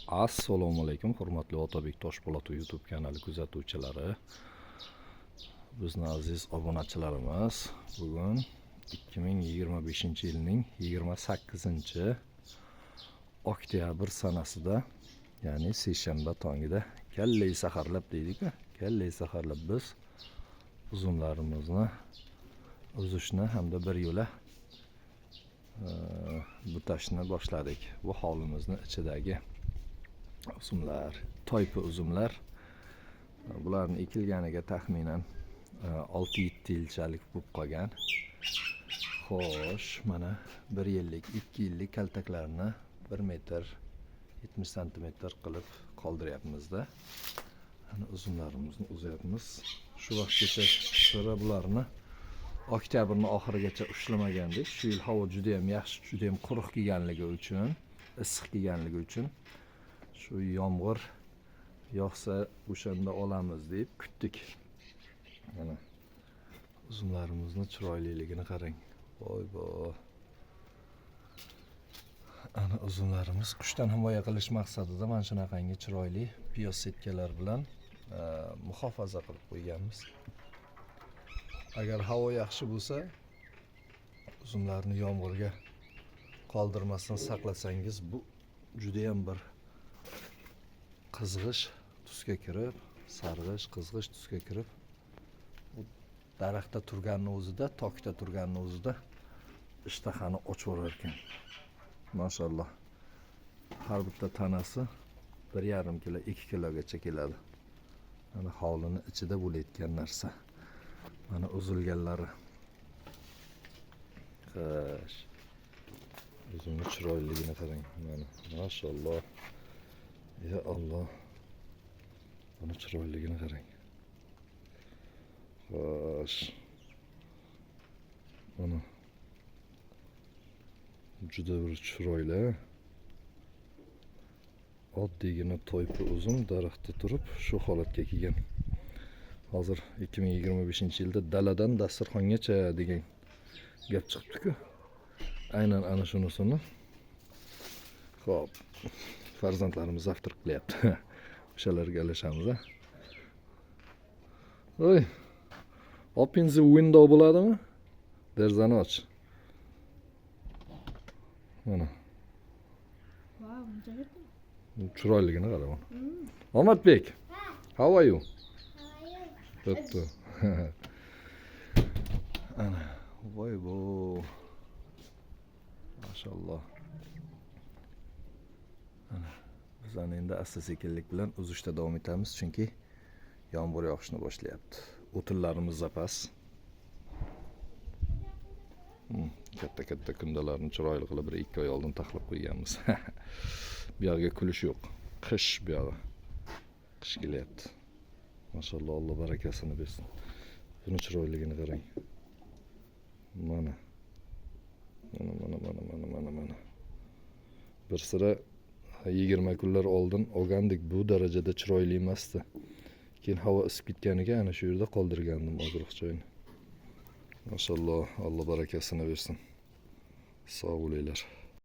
Assalomu alaykum, hurmatli Otabek Toshpo'latov YouTube kanali kuzatuvchilari, bizni aziz obunachilarimiz. Bugun 2025-yilning 28-oktyabr sanasida, ya'ni seshanba tongida kallay saharlab deydik-ku, kallay saharlab biz uzumlarimizni uzishni hamda bir yo'la butashni boshladik. Bu hovlimizning ichidagi uzumlar, toypi uzumlar. Bularning ekilganiga taxminan 6-7 yilchalik bo'lib qolgan. Xo'sh, mana 1 yillik, 2 yillik kaltaklarni 1 metr 70 santimetr qilib qoldiryapmiz-da. Ana uzumlarimizni uzyapmiz. Shu vaqtgacha sira bularni oktyabrning oxirigacha ushlamagandik. Shu yil havo juda ham yaxshi, juda ham quruq kelganligi uchun, issiq kelganligi uchun shu yomg'ir yog'sa o'shanda olamiz deb kutdik. Mana uzumlarimizni chiroyliligini qarang. Voy voy. Ana uzumlarimiz qushdan himoya qilish maqsadida mana shunaqangi chiroyli piyoz setkalar bilan muhofaza qilib qo'yganmiz. Agar havo yaxshi bo'lsa, uzumlarni yomg'irga qoldirmasdan saqlasangiz, bu juda ham bir qizg'ish tusga kirib, sarg'ish, qizg'ish tusga kirib, bu daraxtda turganning o'zida, tokda turganning o'zida ishtahani ochib yurar ekan. Maşallah. Har bitta tanasi 1,5 kilo, 2 kilogacha keladi. Mana hovlining ichida bo'layotgan narsa. Mana uzilganlari. Xo'sh. Uzumning chiroyliligini qarang. Mana maşallah. Ya Allah. Buni chiroyligini qarang. Xo'sh. Mana juda bir chiroyli. Oddiygina toypi uzum daraxtda turib shu holatga kelgan. Hozir 2025-yilda daladan dasturxongacha degan gap chiqibdi-ku. Aynan ana shunisini. Xo'p, farzandlarimiz zavtr qilyapti. O'shalarga alashamiz-a. Oy. Open the window bo'ladimi? Derzani och. Mana. Wow, chiroyligini qara mana. Omadbek. How are you? Bo'pti. Ana, voy bo. Maşallah. Ana, biz endi asta-sekinlik bilan uzishda davom etamiz, chunki yomg'ir yog'ishni boshlayapti. O'tinlarimiz zapas. Katta kundalarni chiroyli qilib 1-2 oy oldin taxlab qo'yganmiz. Bu yerga kulish yo'q. Qish bu yerda. Qish kelyapti. Maşallah, Alloh barakasini bersin. Buni chiroyligini qarang. Mana. Mana. Bir sira 20 kunlar oldin olgandik, bu darajada chiroyli emasdi. Keyin havo isib ketganiga ana shu yerda qoldirgandim ozroq joyni. Maşallah, Alloh barakasini bersin. Sog' bo'linglar.